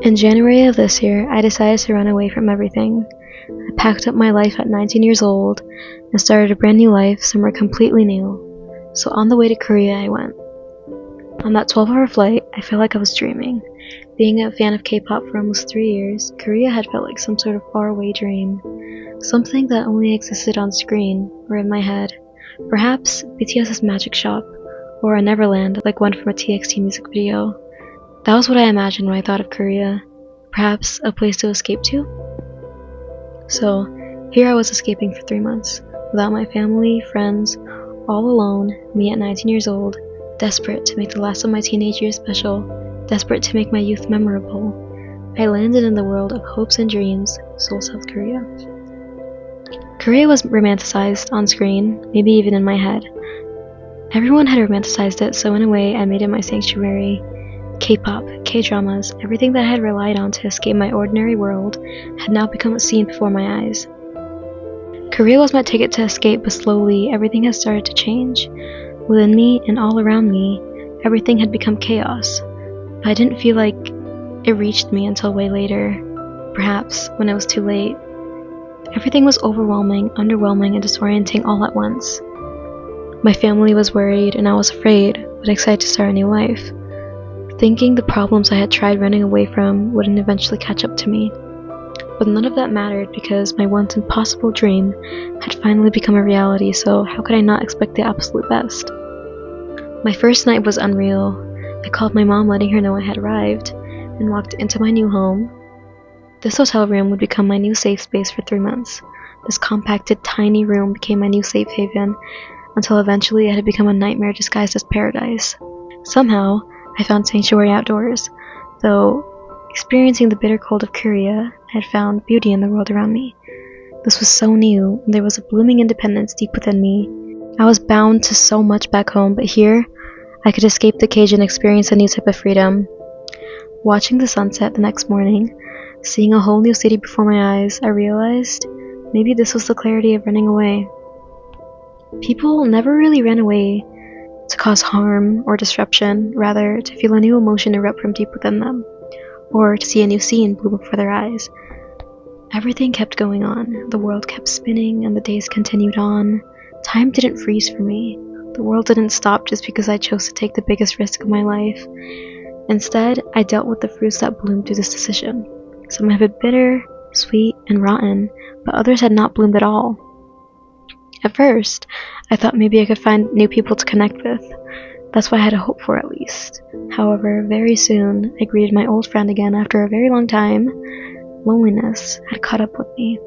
In January of this year, I decided to run away from everything. I packed up my life at 19 years old and started a brand new life somewhere completely new. So on the way to Korea, I went. On that 12-hour flight, I felt like I was dreaming. Being a fan of K-pop for almost 3 years, Korea had felt like some sort of faraway dream. Something that only existed on screen or in my head. Perhaps BTS's Magic Shop, or a Neverland like one from a TXT music video. That was what I imagined when I thought of Korea. Perhaps a place to escape to? So, here I was escaping for 3 months, without my family, friends, all alone, me at 19 years old, desperate to make the last of my teenage years special, desperate to make my youth memorable. I landed in the world of hopes and dreams, Seoul, South Korea. Korea was romanticized on screen, maybe even in my head. Everyone had romanticized it, so in a way I made it my sanctuary. K-pop, K-dramas, everything that I had relied on to escape my ordinary world had now become a scene before my eyes. Korea was my ticket to escape, but slowly everything had started to change. Within me and all around me, everything had become chaos. But I didn't feel like it reached me until way later, perhaps when it was too late. Everything was overwhelming, underwhelming, and disorienting all at once. My family was worried and I was afraid, but excited to start a new life. Thinking the problems I had tried running away from wouldn't eventually catch up to me. But none of that mattered because my once impossible dream had finally become a reality, so how could I not expect the absolute best? My first night was unreal. I called my mom letting her know I had arrived, and walked into my new home. This hotel room would become my new safe space for 3 months. This compacted, tiny room became my new safe haven, until eventually it had become a nightmare disguised as paradise. Somehow, I found sanctuary outdoors, though experiencing the bitter cold of Korea, I had found beauty in the world around me. This was so new, and there was a blooming independence deep within me. I was bound to so much back home, but here, I could escape the cage and experience a new type of freedom. Watching the sunset the next morning, seeing a whole new city before my eyes, I realized maybe this was the clarity of running away. People never really ran away to cause harm or disruption, rather to feel a new emotion erupt from deep within them, or to see a new scene bloom before their eyes. Everything kept going on. The world kept spinning and the days continued on. Time didn't freeze for me. The world didn't stop just because I chose to take the biggest risk of my life. Instead, I dealt with the fruits that bloomed through this decision. Some had been bitter, sweet, and rotten, but others had not bloomed at all. At first, I thought maybe I could find new people to connect with. That's what I had a hope for, at least. However, very soon, I greeted my old friend again after a very long time. Loneliness had caught up with me,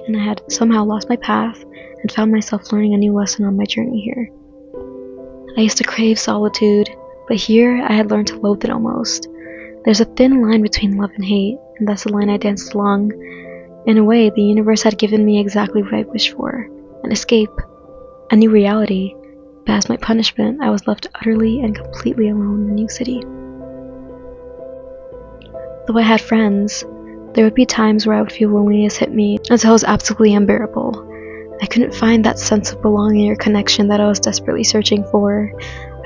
and I had somehow lost my path and found myself learning a new lesson on my journey here. I used to crave solitude, but here I had learned to loathe it almost. There's a thin line between love and hate, and that's the line I danced along. In a way, the universe had given me exactly what I wished for. An escape, a new reality, but as my punishment, I was left utterly and completely alone in a new city. Though I had friends, there would be times where I would feel loneliness hit me until it was absolutely unbearable. I couldn't find that sense of belonging or connection that I was desperately searching for.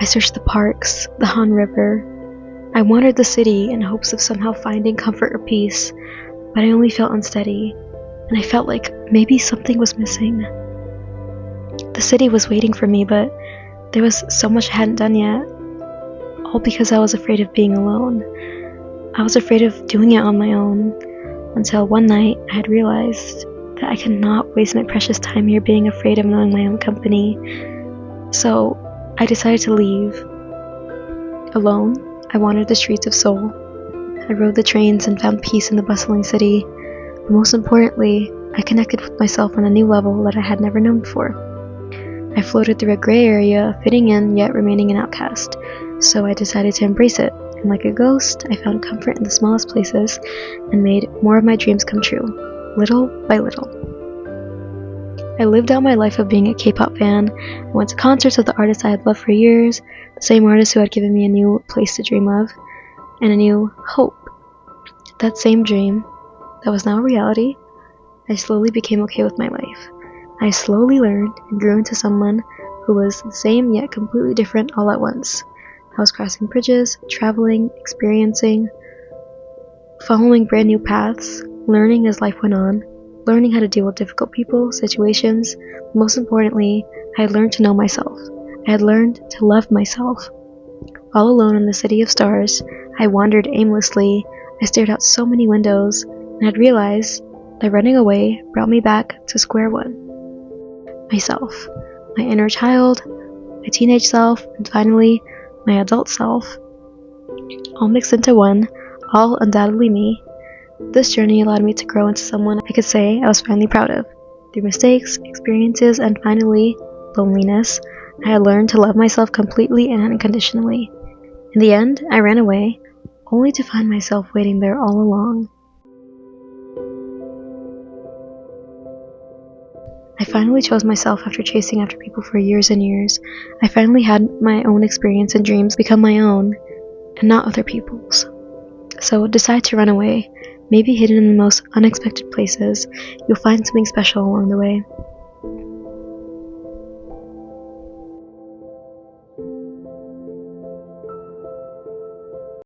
I searched the parks, the Han River. I wandered the city in hopes of somehow finding comfort or peace, but I only felt unsteady, and I felt like maybe something was missing. The city was waiting for me, but there was so much I hadn't done yet, all because I was afraid of being alone. I was afraid of doing it on my own, until one night I had realized that I could not waste my precious time here being afraid of knowing my own company. So I decided to leave. Alone, I wandered the streets of Seoul. I rode the trains and found peace in the bustling city. But most importantly, I connected with myself on a new level that I had never known before. I floated through a gray area, fitting in yet remaining an outcast, so I decided to embrace it, and like a ghost, I found comfort in the smallest places and made more of my dreams come true, little by little. I lived out my life of being a K-pop fan. I went to concerts with the artists I had loved for years, the same artists who had given me a new place to dream of, and a new hope. That same dream, that was now a reality, I slowly became okay with my life. I slowly learned and grew into someone who was the same yet completely different all at once. I was crossing bridges, traveling, experiencing. following brand new paths, learning as life went on, learning how to deal with difficult people, situations. Most importantly, I had learned to know myself. I had learned to love myself. All alone in the city of stars, I wandered aimlessly. I stared out so many windows, and had realized that running away brought me back to square one. Myself, my inner child, my teenage self, and finally, my adult self. All mixed into one, all undoubtedly me. This journey allowed me to grow into someone I could say I was finally proud of. Through mistakes, experiences, and finally, loneliness, I had learned to love myself completely and unconditionally. In the end, I ran away, only to find myself waiting there all along. I finally chose myself after chasing after people for years and years. I finally had my own experience and dreams become my own, and not other people's. So decide to run away. Maybe hidden in the most unexpected places, you'll find something special along the way.